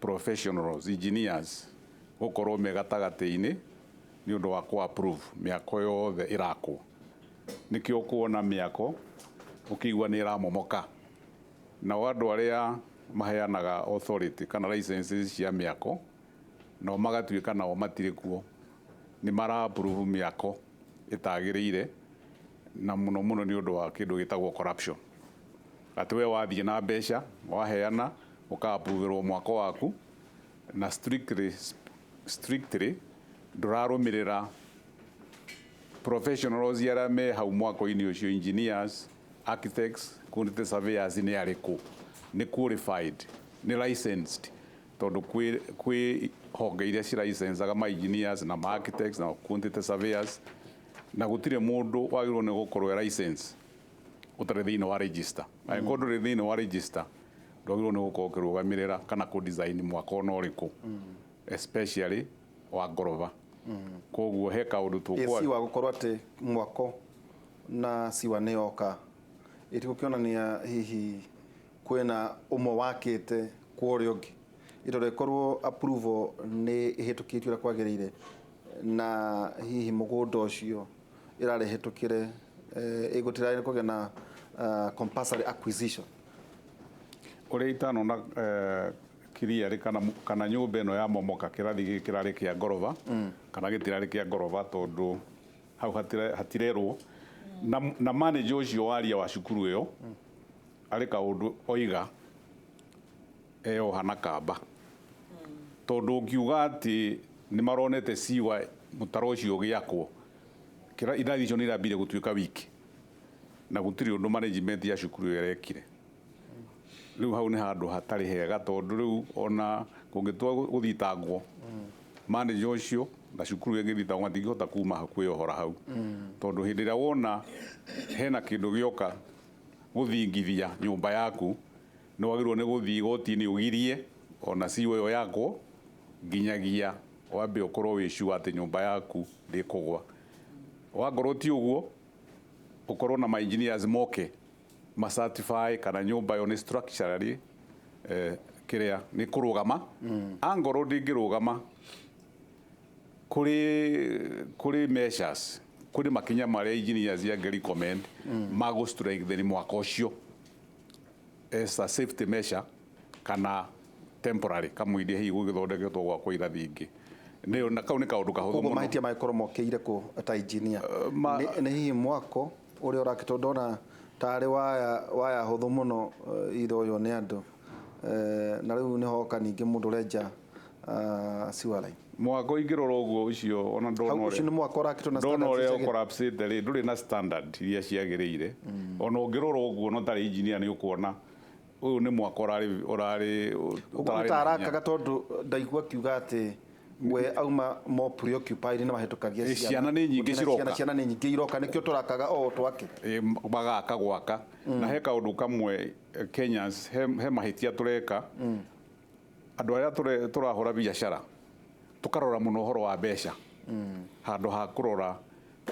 professionals, engineers gũkorwo me gatagatĩ-inĩ nĩ ũndũ wa kũ-approve mĩako yothe ĩrakwo. Nĩkĩo kuona mĩako ũkĩigua nĩ ĩramomoka, nao andũ arĩa maheanaga authority kana licenses cia mĩako nao magatuĩka nao matirĩ kuo, nĩ mara-approve mĩako ĩtagĩrĩire, na mũno nĩ ũndũ wa kĩndũ gĩtagwo corruption. Atĩ we wathiĩ na mbeca waheana ũka-approve mwako waku na strictly ndũrarũmĩrĩra professionals arĩa me hau mwako-inĩ ũcio, engineers, architects, quantity surveyors nĩ arĩkũ, nĩ qualified, nĩ licensed. tondu kwi honge iria ciracencaga ma engineers na ma architects na quantity surveyors na gutire mundu wagirwo ni gukorwo license utare thiini wa register angĩkorwo ndũrĩ thiini wa register ndwagirwo ni gukorwo ũkĩrũgamĩrĩra kana ku design mwaka ona ũrĩkũ especially wa ngoroba koguo he kaundu tukwa si wa gukorwo ati mwako na siwa neoka itikukionania hihi kwena umwe wakite kwori ungi itore korwo approval ni ihetukitwe kwagirire na hihi mugunda ucio irare hetukire igutira kugena na compulsory acquisition uri itano na kiria kana nyumba ino ya momoka kirathi kirari kia ngoroba kana gitirari kia ngoroba tondu hau hatirerwo na manager ucio waria wa cukuru iyo ari kaundu oiga hana kamba tondu ngiuga ati ni maronete siwa mutaro ucio giakwo kira irathi icio ni irambire gutuika wiki na gutiri undu management ya cukuru iyo irekire riu hau ni handu hatari hega tondu riu ona kungitwa guthitangwo manager ucio na cukuru ingithitangwo matingihota kuma hakuhi ohora hau tondu hindi ria wona hena kindu gioka guthingithia nyumba yaku ni wagirwo ni guthii gotini ugirie ona siwe yo yako nginyagia wambe ukorwo wishu ati nyumba yaku ndikugwa wangorwo ti uguo ukorwo na ma engineers moke ma certify kana nyumba yo ni structurally kiria ni kurugama angorwo ndingirugama kuri measures kuri makinya maria engineers ya geri comment mago strengthen mwaka ucio as a safety measure kana temporary kamuide hi gugithondeketwo gwa kwa irathi ingi ndio na kau ni kaundu kahuthu muno mahitia maikoro mokeire ku ta engineer ni hihi mwako uri urakito ndona tari waya huthu muno itho yo ni andu na riu ni hoka ningi mundu renja sewer line mwako ingirora uguo ucio ona ndona ucio ni mwako urakito na standard collapse ri nduri na standard iria ciagirire ona ungirora uguo no tari engineer ni ukuona uyu ni mwako urari utarakaga tondu ndaigua kiuga ati we auma mo preoccupied na mahitukagia ciana ni nyingi ciroka ciana ni nyingi iroka nikio turakaga o twake bagaka gwaka na he kaundu kamwe Kenyans he mahitia tureka andu aria turahura biashara tukarora muno horo wa besha handu ha kurora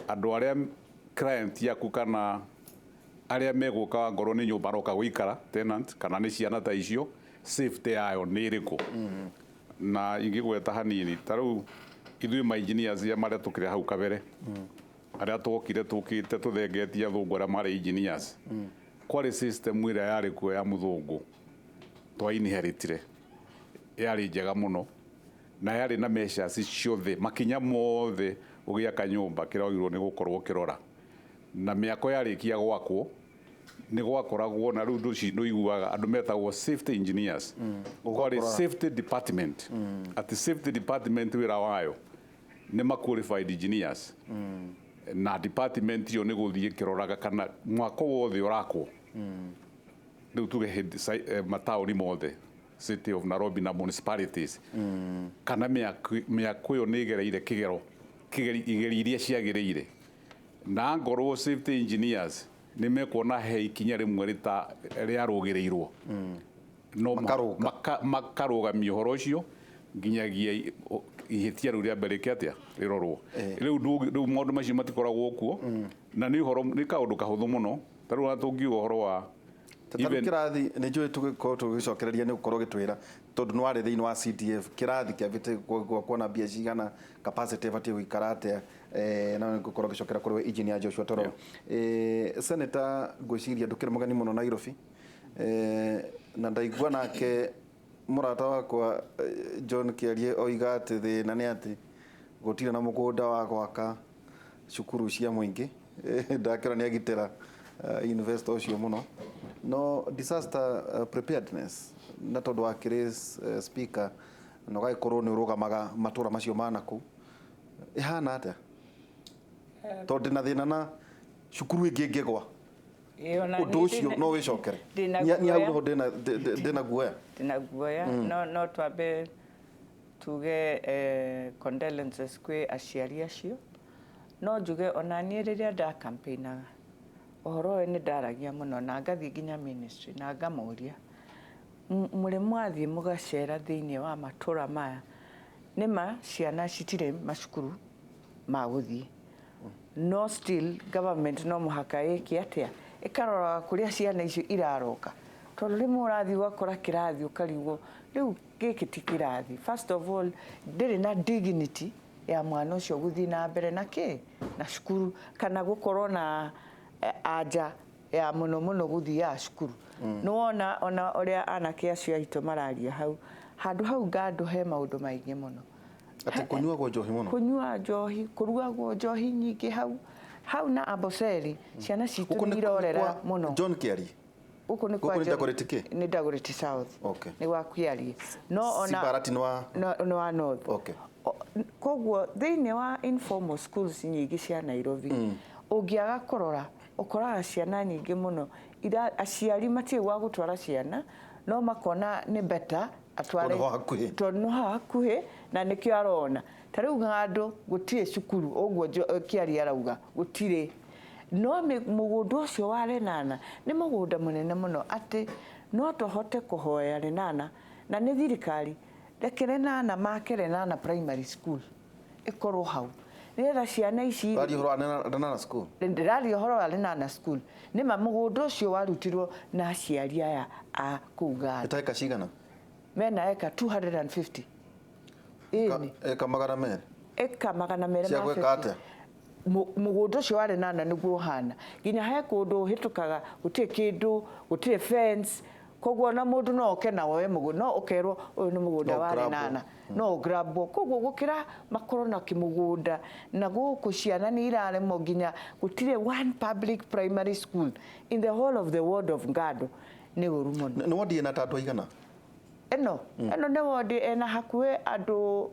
andu aria client yaku kana aria meguka ngoro ni nyumba roka guikara tenant kana ni ciana ta icio safety yayo ni iriku na ingigweta hanini taru ithui ma engineers ya maria tukire hau kabere aria tukire tukite tuthengetia thungu aria mari engineers kwari system ira yari kuo ya muthungu twa inheritire yari njega muno na yari na measures ciothe makinya mothe ugiaka nyumba kiragirwo ni gukorwo kirora na miako yarikia gwakwo ni gwakoragwo na riu ndu iguaga andu metagwo safety engineers kwari safety department at safety department wira wayo ni ma qualified engineers na department yo ni guthie kiroraga kana mwako wothe urakwo riu tuge mataoni mothe city of Nairobi na municipalities kana miako yo ni igereire kigero iria ciagirire na ngorwo safety engineers ni mekuona he ikinya rimwe rita ria rugirirwo no makarugamia horo ucio nginyagia ihitia riu ria mbere kiatia rirorwo riu maundu macio matikoragwo kuo na ni horo ni kaundu kahuthu muno taru na tungiuga horo wa even kirathi ni njui tugicokereria ni gukorwo gitwira tondu no ari thiini wa CDF kirathi kiavite kuona bia cigana capacity bati guikara atia na gukorwo gicokera kuri engineer Joshua Toro senator gwiciria ndukire mugani muno Nairobi na ndaigua nake murata wakwa John Kiarie oiga ati thina ni ati gutira na mugunda wa gwaka cukuru cia muingi ndakira ni agitira investor ucio muno no disaster preparedness na tondu wa Chris speaker no gaikorwo ni urugamaga matura macio manaku ihana atia tondu na thina na cukuru ingi ngigwa undu ucio no wicokere ni hau no ndina guoya ndina guoya no twabe tuge condolences kwi aciari acio no njuge ona niĩ rĩrĩa nda campaignaga ũhoro ũyũ nĩ ndaragia mũno na ngathiĩ nginya ministry na ngamoria mũrĩ mwathiĩ mũgacera thĩinĩ wa matũra maya nĩma ciana citirĩ macukuru ma gũthiĩ no still government no mũhaka ĩke atĩa ĩkaroraga kũrĩa ciana icio iraroka tondũ rĩmwe ũrathiĩ ũgakora kĩrathi ũkarigwo rĩu gĩkĩ ti kĩrathi. First of all ndĩrĩ na dignity ya mwana ũcio gũthiĩ na mbere na kĩ na cukuru kana gũkorwo na anja ya mũno mũno gũthiaga cukuru. Nĩwona ona ũrĩa anake acio aitũ mararia hau handũ hau ngandũ he maũndũ maingĩ mũno. Ati kunyuagwo njohi mũno? Kunyua njohi, kũrugagwo njohi nyingĩ hau na Amboseli ciana citũ nĩirorera mũno. John Kiari? Uko ni kwa ni Dagoretti South. Okay. Ni wa Kiari. No ona Sibarati no wa North. Okay. Koguo thĩinĩ wa informal schools nyingĩ cia Nairobi ũngĩaga kũrora ũkoraga ciana nyingĩ mũno aciari matirĩ wa gũtwara ciana no makona nĩ better atware tondũ no hakuhĩ na nĩkĩo arona ta rĩu handũ gũtirĩ cukuru ũguo Kiari arauga gũtirĩ no mũgũnda ũcio wa Lenana nĩ mũgũnda mũnene mũno atĩ no tũhote kũhoya Lenana na nĩ thirikari reke Lenana make Lenana primary school ĩkorwo hau nĩgetha ciana ici rari ũhoro wa Lenana school rari ũhoro wa Lenana school nĩma mũgũnda ũcio warutirwo na aciari aya a kũu eka cigana mena eka 250 eka magana merĩ eka magana merĩ cia gwĩka atĩa mũgũnda ũcio wa Lenana nĩguo hana nginya he kũndũ ũhĩtũkaga gũtirĩ kĩndũ gũtirĩ fence koguo na mũndũ no oke na woe mũgũnda no ũkerwo ũyũ nĩ mũgũnda wa Lenana no grabwo koguo gũkĩra makorwo na kĩmũgũnda na gũkũ ciana nĩ iraremwo nginya gũtirĩ one public primary school in the whole of the world of Ngando nĩ ũru mũno. Nĩ wodi ena andũ aigana? Eno nĩ wodi ena hakuhĩ andũ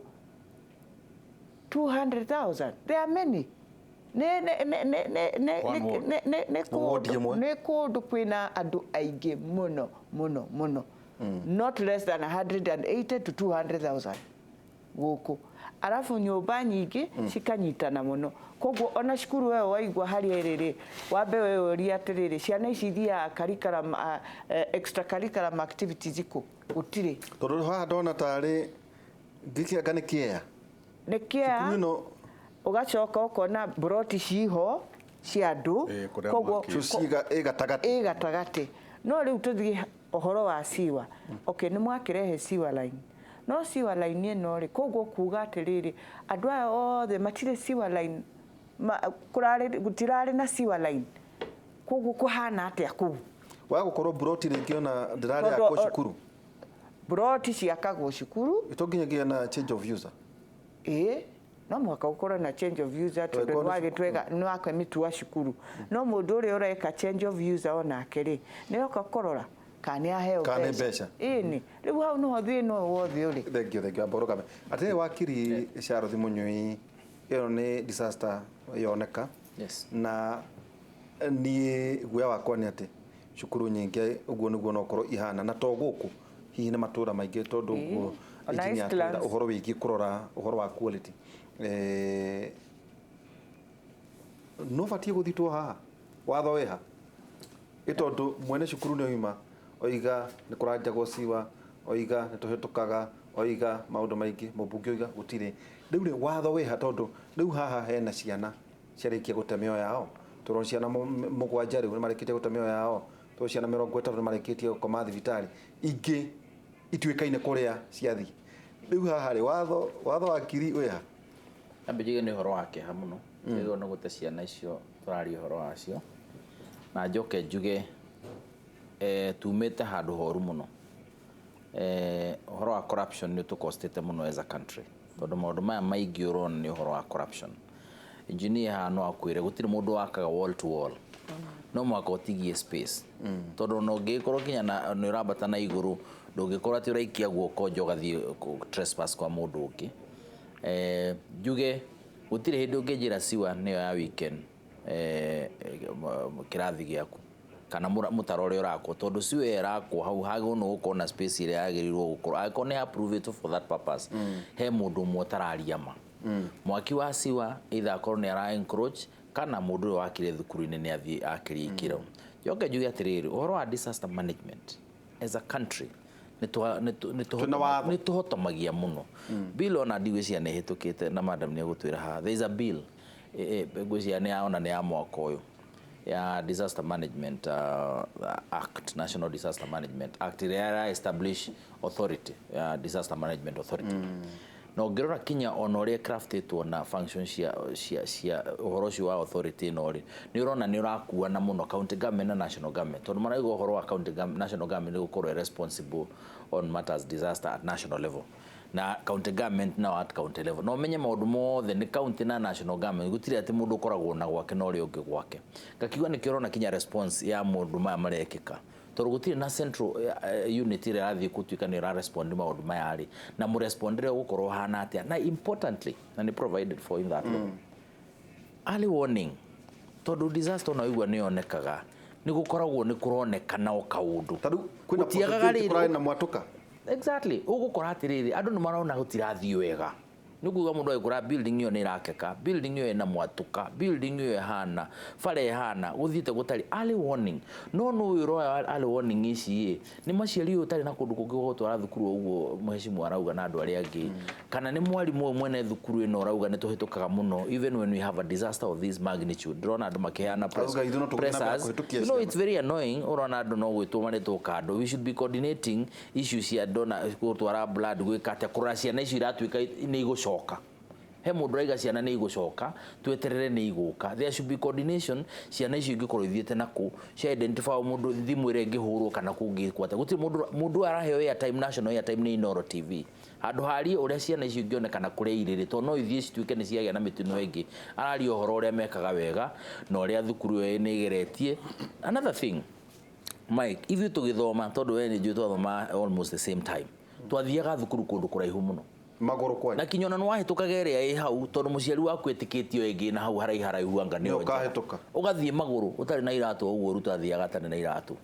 200,000. There are many. Nĩ kũndũ kwĩna andũ aingĩ mũno not less than 180 to 200,000 gũkũ arafu nyũmba nyingĩ cikanyitana mũno koguo ona cukuru wewe waigua harĩa rĩrĩ wambe wewe ũria atĩrĩrĩ ciana ici ithiaga curriculum extracurriculum activities iko gũtirĩ tondũ haha ndona tarĩ ngĩkĩanga nĩ Kieha nĩ Kieha ugacoka ukona broti ciho cia andu koguo ĩgatagati no rĩu tũthiĩ ũhoro wa siwa okay nĩ mwakirehe siwa line no siwa line ĩno rĩ koguo kuga atĩrĩrĩ andũ aya othe matirĩ siwa line gũtirarĩ na siwa line koguo kũhana atĩa kũu wa gũkorwo broti rĩngĩ ona ndĩrarĩ akwo cukuru broti ciakagwo cukuru itonginyagia na change of user no mwaka ukorwo na change of user tondũ wagĩtwega nĩ wakwa mitua cukuru no mũndũ ũrĩa ũreka change of user onake rĩ nĩ oka kũrora kana aheo mbeca ĩni rĩu hau no thĩna wothe ũrĩ thengio amboroka atĩ wakiri Sharothi Mũnyui ĩyo nĩ disaster yoneka na niĩ guoya wakwa nĩ atĩ cukuru nyingĩ ũguo nĩguo no korwo ihana na to gũkũ hihi nĩ matũra maingĩ tondũ ũguo engineer ũhoro wĩgiĩ kũrora ũhoro wa quality no batiĩ gũthitwo haha watho wĩha ĩtondũ mwene cukuru nĩ oima oiga nĩ kũranjagwo siwa oiga nĩ tũhĩtũkaga oiga maũndũ maingĩ mũmbunge oiga gũtirĩ rĩu rĩ watho wĩha tondũ rĩu haha hena ciana ciarĩkia gũte mĩoyo yao tũrona ciana mũgwanja rĩu nĩ marĩkĩtie gũte mĩoyo yao tũrona ciana 30 nĩ marĩkĩtie gũkoma thibitarĩ ingĩ ituĩkaine kũrĩa ciathiĩ rĩu haha rĩ watho wa kiri wĩha ambĩjĩge nĩ ũhoro wa kĩeha mũno rĩu no gũte ciana icio tũraria ũhoro wacio na njoke njuge tumĩte handũ horu mũno ũhoro wa corruption nĩ tũkostete mũno as a country tondũ maũndũ maya maingĩ ũrona nĩ ũhoro wa corruption engineer haha no akwĩre gũtirĩ mũndũ wakaga wall to wall no mwaka ũtigie space tondũ no ũngĩkorwo kinya nĩ ũrambata na igũrũ ndũngĩkorwo atĩ ũraikia guoko nja ũgathiĩ trespass kwa mũndũ ũngĩ njuge gũtirĩ hĩndĩ ũngĩnjĩra siwa nĩyo ya weekend kĩrathi gĩaku kana mutaro uri urako tondu si we rako hau hago no ukona space ire yagirirwo gukora akone approve it for that purpose he mundu motararia ma mwaki wa siwa either akorwo ni ara encroach kana mundu wakire thukuru-ini ni athii akiri ikiro yoke juge atiriri uhoro wa disaster management as a country ni tuhotomagia muno bill ona ndigwiciria ni hitukite na madam ni gutwira ha there is a bill gwiciria ni ona ni ya mwaka uyu ya disaster management act, National Disaster Management Act ira establish authority disaster management authority no ngirora kinya onoria craftedwo na functions cia uhoro wa authority nori ni urona ni urakuwa na muno county government na national government tondu maraigo uhoro wa county national government ni gukorwo responsible on matters disaster at national level na county government na at county level no menye maundu mothe ni county na national government gutire ati mundu ukoragwo na gwake no ri ungi gwake ngakiuga ni kirona kinya response ya mundu maya marekika tondu gutire na central unit ire athi kutuika ni ra respond maundu maya ri na mu respondere gukorwo hana atia na importantly na ni provided for in that law early warning tondu disaster no igwa ni onekaga ni gukoragwo ni kuronekana o kaundu tadu kwina possibility na mwatuka exactly ugukora atiriri andu ni marona gutirathi wega niguga mundu agikora building yo ni rakeka building yo ina mwatuka building yo hana fare hana guthite gutari early warning no wiro early warning ici ni maciari utari na kundu kungi gutwara thukuru uguo muheshimu arauga na andu ari angi kana ni mwarimu mwene thukuru ino arauga ni tuhitukaga muno even when we have a disaster of this magnitude drona andu makiana pressers you know it's very annoying urona andu no gwitwo maritwo kando we should be coordinating issues ya dona gutwara blood gwikate kuracia na icio iratuika ni igushoka he mundu raiga ciana ni igucoka tweterere ni iguka there should be coordination ciana icio ingikorwo ithiete naku cia identify mundu thimu ire ngihurwo kana kungikwata gutire mundu araheo ya time national ya time ni Inoro TV handu hari uria ciana icio ingionekana kuri iriri to no ithie cituike ni ciagia na mitino ingi arari ohoro uria mekaga wega na uria thukuru ye ni geretie another thing Mike ithu tugithoma tondu we ni thoma almost the same time twathiaga thukuru kundu kuraihu muno magoro kwa na kinyona no wahituka geria i hau tondu muciari waku etikitio ingi na hau haraihu anga ni ukahituka ugathie maguru utari na iratu uguo rutathiaga tani na iratu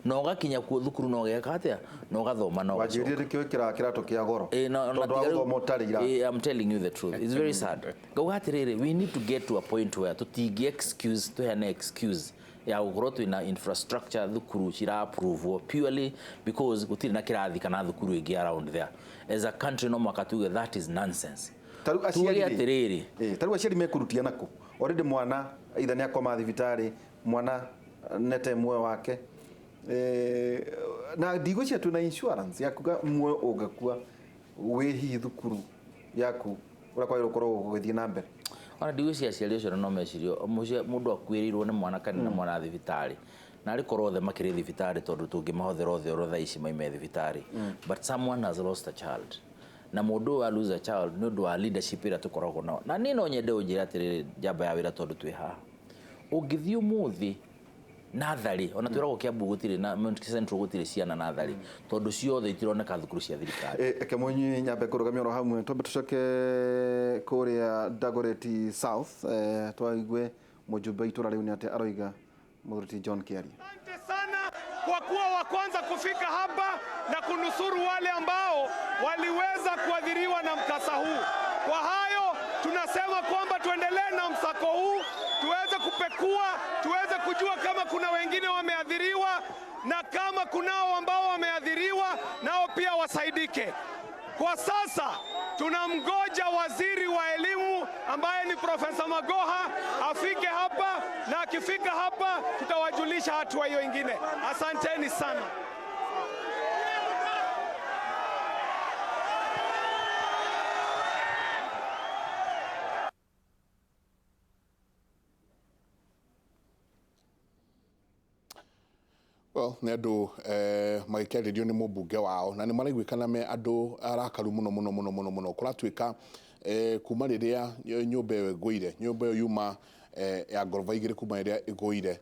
no gakinya ku thukuru no geka atia no gathoma no wajirire kio kiratu kia goro I'm telling you the truth it's very sad gaugatirire we need to get to a point where tutingi excuse to an excuse ya gukorwo twina infrastructure thukuru cira approve purely because gutiri na kirathi kana thukuru ingi around there as a country no makatuge that is nonsense taru aciari taru aciari mekurutia nako already mwana either ni akoma thibitari mwana nete mwe wake na ndigwicia tuna insurance yakuga mwe ugakua wihi thukuru yaku urakwa irokorwo gugithie na mbere ona ndigwicia aciari ucio no mecirio mundu akwirirwo ni mwana kana na mwana thibitari na ari korwo the makiri thibitari tondu tungimahothera othe orotha ici maime thibitari but someone has lost a child na mundu wa lose a child no do a leadership ira tukoragwo no na ni no nyende unjira atiriri jamba ya wira tondu twi ha ungithio muthi nathari ona twiragwo Kiambu gutire na Mount Central gutire ciana nathari tondu ciothe itironeka thukuru cia thirikari eke munyi nyambe kurugamia ro hamwe twambe tucoke kuria Dagoretti South twaigwe mujumbe itura riu ni ate aroiga Murti John Kiari. Asante sana kwa kuwa wa kwanza kufika hapa na kunusuru wale ambao waliweza kuadhiriwa na mkasa huu. Kwa hayo tunasema kwamba tuendelee na msako huu, tuweze kupekua, tuweze kujua kama kuna wengine wameadhiriwa na kama kunao ambao wameadhiriwa nao pia wasaidike. Kwa sasa tunamgoja waziri wa elimu ambaye ni Profesa Magoha afike hapa, na akifika hapa tutawajulisha hatua hiyo ingine. Asanteni sana. Well, ni andu magikaririo ni mubunge wao na ni maraiguikana me andu arakaru muno kuratuika kuma riria nyumba ĩyo ĩgũire nyumba ĩyo yuma ya ngoroba igĩrĩ kuma riria ĩgũire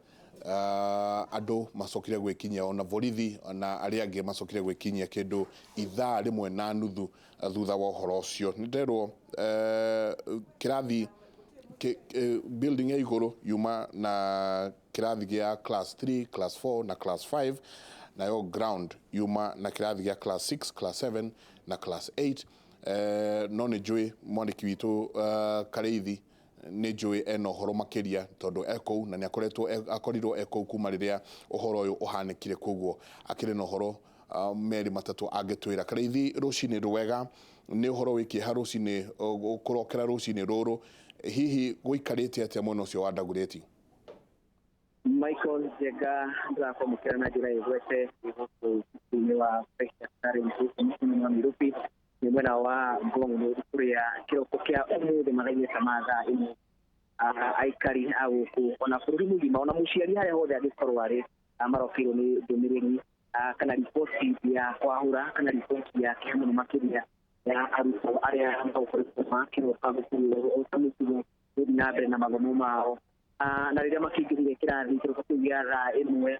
andu macokire gwikinyia ona borithi na aria angi macokire gwikinyia kindu ithaa rimwe na nuthu thutha wa uhoro ucio ni nderwo kirathi building ya iguru yuma na kirathi gya class 3, class 4 na class 5, na yo ground yuma na kirathi gya class 6, class 7 na class 8. No nĩ njũĩ mwandĩki witũ Kareithi nĩ njũĩ ena ũhoro makĩria tondũ ekou na nĩ akorirwo ekou kuma rĩrĩa ũhoro ũyũ ũhanĩkire, koguo akĩrĩ na ũhoro meri matatũ angĩtwĩra. Kareithi, rũcinĩ rwega, nĩ ũhoro wĩ Kieha rũcinĩ kũrokera rũcinĩ rũrũ, hihi gũikarĩte atĩa mwena ũcio wa Dagoretti? Michael Jega ndakomũkĩra na njĩra ĩgwete thĩinĩ wa Precious Talent mũciĩ wa Nairobi, nĩ mwena wa Ngong kũrĩa kĩroko kĩa ũmũthĩ mathaa-inĩ ta ma thaa ĩmwe aikari a gũkũ ona bũrũri mũgima ona mũciari harĩa hothe angĩkorwo arĩ marokĩirwo nĩ ndũmĩrĩri kana riboti ya kwahũra kana riboti ya kĩeha mũno makĩria ya arutwo arĩa makoretwo makĩroka thukuru ũtamĩkirio gũthiĩ na mbere na mathomo mao, na rĩrĩa makĩingĩrire kĩrathi kĩroko kĩu gĩa thaa ĩmwe,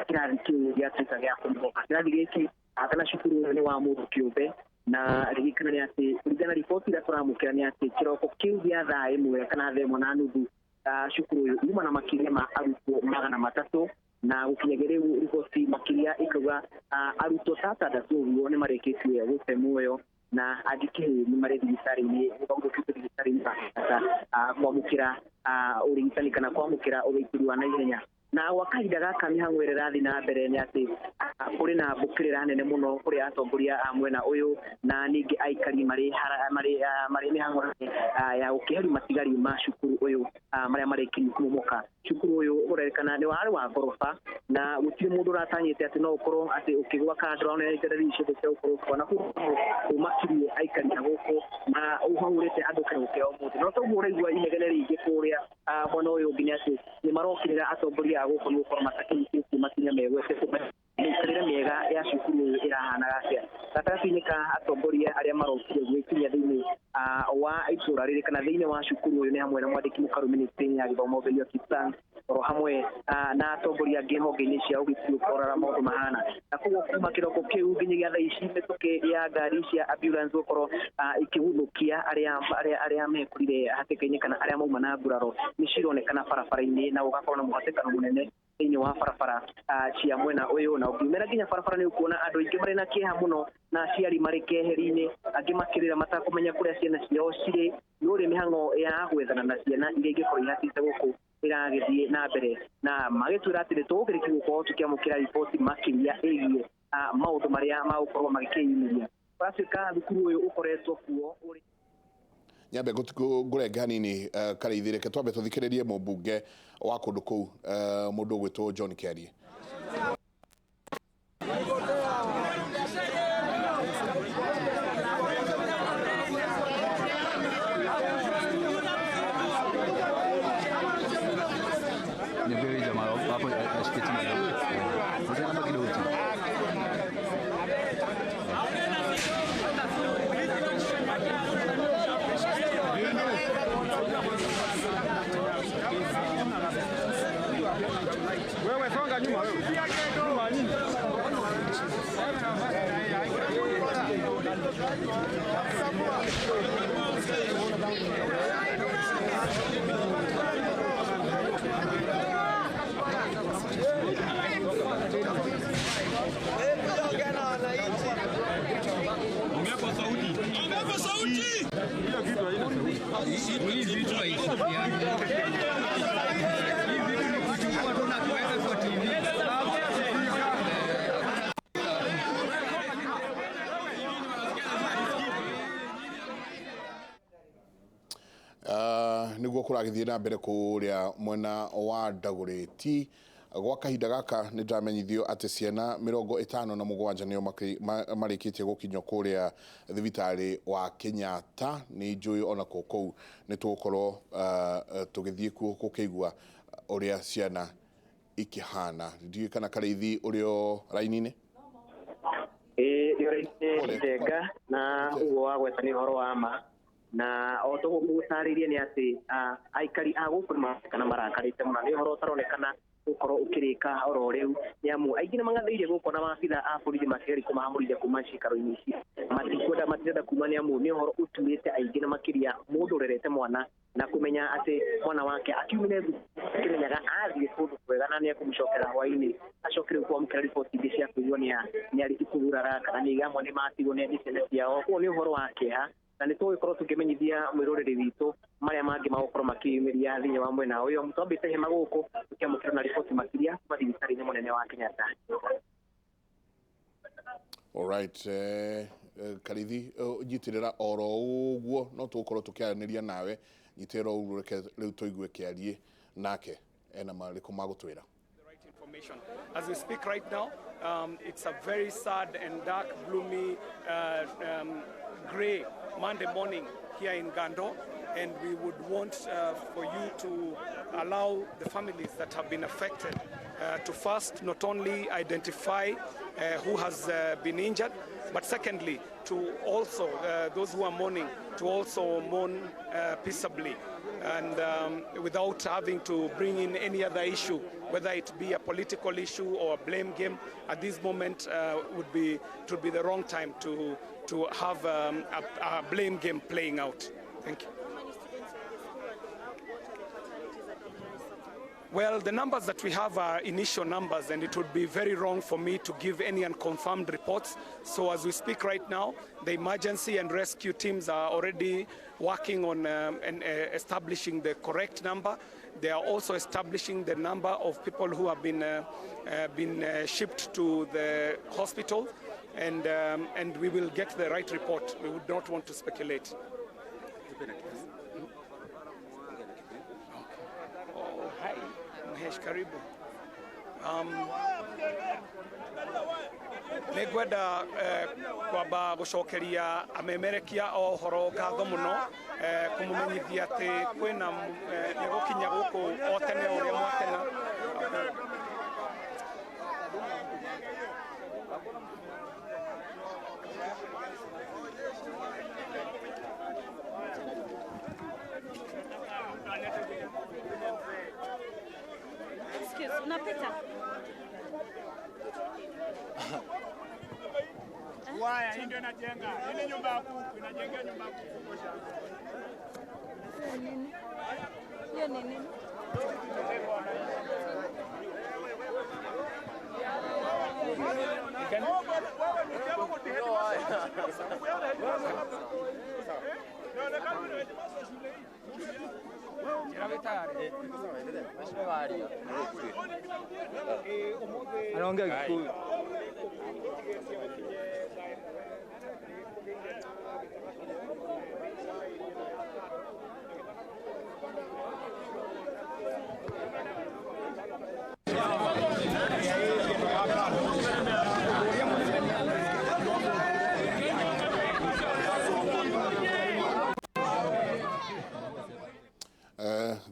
kĩrathi kĩu gĩatuĩka gĩa kũribũka. Kĩrathi gĩkĩ kana cukuru ũyũ nĩ wa mũndũ kĩũmbe, na ririkana nĩ atĩ kũringana riboti iria tũramũkĩra nĩ atĩ kĩroko kĩu gĩa thaa ĩmwe kana thaa ĩmwe na nuthu cukuru ũyũ yuma na makĩria ma arutwo 300, na gũkinyagia rĩu riboti makĩria ikauga arutwo ta 6 ũguo nĩ marĩkĩtie gũte muoyo na angĩ kĩhĩ nĩ marĩ thibitarĩ-inĩ gũthondekete thibitarĩ-inĩ kwamũkĩra ũrigitani kana kwamũkĩra ũrigitani wa naihenya. Na gwa kahinda gaka mĩhang'o ĩrĩa ĩrathiĩ na mbere nĩ atĩ kũrĩ na mbũkĩrĩra nene mũno kũrĩ atongoria a mwena ũyũ na ningĩ aikari marĩ mĩhang'o ya gũkĩheria matigari ma cukuru ũyũ marĩa marĩkirie kũmomoka. Cukuru ũyũ ũrerĩkana nĩ warĩ wa ngoroba na gũtirĩ mũndũ ũratanyĩte atĩ no ũkorwo atĩ ũkĩgwa kana ndũronera itarĩ ciothe cia gũkorwo kuona ũmakirie aikari a gũkũ na ũhahũrĩte andũ kĩroko kĩa ũmũthĩ. No toguo ũraigua inegene rĩingĩ kũrĩa mwena ũyũ ũngĩ nĩ atĩ nĩ marokĩrĩra atongoria a gũkũ nĩ gũkorwo matakĩnyitĩtie makinya megwete mĩikarĩre mĩega ya cukuru ũyũ ĩrahanaga atĩa. Gatagatĩ-inĩ ka atongoria arĩa marokire gwĩkinyia thĩinĩ wa itũra rĩrĩ kana thĩinĩ wa cukuru ũyũ nĩ hamwe na mwandĩki mũkaru mĩnĩstrĩ ya gĩthomo Berio Kipsang, oro hamwe na atongoria angĩ honge-inĩ cia ũgitĩri ũkoraga maũndũ mahana. Na koguo kuma kĩroko kĩu nginyagia thaa ici mĩtũkĩ ya ngari cia ambulance gũkorwo ikĩhũthũkia arĩa mekũrire hatĩka-inĩ kana arĩa mauma na nguraro nĩ cironekana barabara-inĩ, na gũgakorwo na mũhatĩkano mũnene thĩinĩ wa barabara cia mwena ũyũ. Na ũkiumĩra nginya barabara nĩ ũkuona andũ aingĩ marĩ na kĩeha mũno na aciari marĩ keheri-inĩ, angĩ makĩrĩra matakũmenya kũrĩa ciana ciao cirĩ, no rĩ mĩhang'o ya gwethana na ciana iria ingĩkorwo ihatĩte gũkũ ĩragĩthiĩ na mbere, na magĩtwĩra atĩ nĩ tũgũkĩrĩkia gũkorwo tũkĩamũkĩra riboti makĩria ĩgiĩ maũndũ marĩa magũkorwo magĩkĩyumĩria. Watuĩka thukuru ũyũ ũkoretwo kuo nyambe ngũrenge hanini Kareithi, reke twambe tũthikĩrĩrie mũmbunge wa kũndũ kũu mũndũ ũgwĩtwo John Kĩarie. Wewe songa nyuma wewe. Nyuma nini? Ongea sauti. Ongea sauti. Hiyo kitu haina sauti. Hii vitu haisikiani. Niguo kũragĩthiĩ na mbere kũrĩa mwena wa Dagoretti. Gwa kahinda gaka nĩ ndamenyithio atĩ ciana 57 nĩo marĩkĩtie gũkinywo kũrĩa thibitarĩ wa Kenyatta. Nĩ njũĩ ona kũu nĩ tũgũkorwo tũgĩthiĩ kuo gũkĩigua ũrĩa ciana ikĩhana. Ndiũĩ kana Kareithi ũrĩ o raini-inĩ? Nĩ Njenga na ũguo wagweta nĩ ũhoro wa ma, na o tũgũgũtarĩria nĩ atĩ aikari a gũkũ kana marakarĩte mũno nĩ ũhoro ũtaronekana ukorwo ukirika oro riu nyamu aingĩ nĩ mangathĩire gũkona maabitha a borithi makĩgeria kũmahamũrithia kuma cikaro-inĩ ici matirenda kuma nĩamu nĩ ũhoro ũtuĩte aingĩ na makĩria mũndũ ũrerete mwana na kũmenya atĩ mwana wake akiumire akĩmenyaga athiĩ kũndũ kwega na nĩ ekũmũcokera hwainĩ acokire kwamũkĩra riboti ingĩ cia kũigua nĩ arĩ kuuraga kana nĩ igamwe nĩ matigwo nĩ ciana ciao. Ũguo nĩ ũhoro wa kĩeha na nĩ tũgũkorwo tũkĩmenyithia mwĩroreri witũ marĩa mangĩ magũkorwo makĩyumĩria thĩinĩ wa mwena ũyũ. Twambĩte hema gũkũ tũkĩamũkĩra na riboti makĩria kuma thibitarĩ-inĩ mũnene wa Kenyatta. Alright, Karithi nyitirira oro uguo no tũgũkorwo tũkĩaranĩria nawe nyitĩrĩra ũguo reke rĩu tũigue kĩarie nake ena marĩkũ magũtwĩra. As we speak right now, it's a very sad and dark, gloomy, grey Monday morning here in Gando, and we would want for you to allow the families that have been affected to first not only identify who has been injured, but secondly, to also, those who are mourning, to also mourn peaceably and without having to bring in any other issue, whether it be a political issue or a blame game. At this moment would be the wrong time to have a blame game playing out. Thank you. Well, the numbers that we have are initial numbers, and it would be very wrong for me to give any unconfirmed reports. So as we speak right now, the emergency and rescue teams are already working on establishing the correct number. They are also establishing the number of people who have been shipped to the hospital, and we will get the right report. We would not want to speculate. Hi, Mhesh, karibu. Nĩngwenda kwamba gũcokeria amemerekia o horo ngatho mũno kũmũmenyithia atĩ kwĩna nĩgũkinya gũkũ o tene ũrĩa mwatena. Unapita? Waya, hii ndio inajenga. Hii ni nyumba ya kuku, inajenga nyumba ya kuku. Nini? Hiyo ni nini? Anaongea Kikuyu.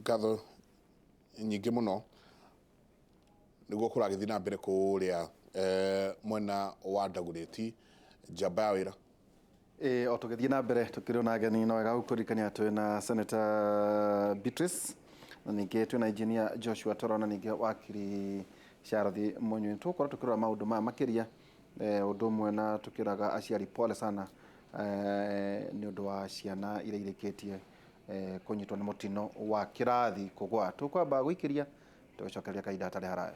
Ngatho nyingĩ mũno nĩguo kũragĩthiĩ na mbere kũrĩa mwena wa Ndagũrĩti njamba ya wĩra. O tũgĩthiĩ na mbere tũkĩrĩ na ageni no wega gũkũririkania twĩna Senator Beatrice na ningĩ twĩna Engineer Joshua Toro na ningĩ wakiri Sharathi Mũnyui. Tũgũkorwo tũkĩrora maũndũ maya makĩria ũndũ ũmwe na tũkĩraga aciari pole sana nĩ ũndũ wa ciana iria irĩkĩtie kũnyitwo nĩ mũtino wa kĩrathi kũgwa. Tũkwamba gũikĩria tũcokeria kahinda hatarĩ haraya.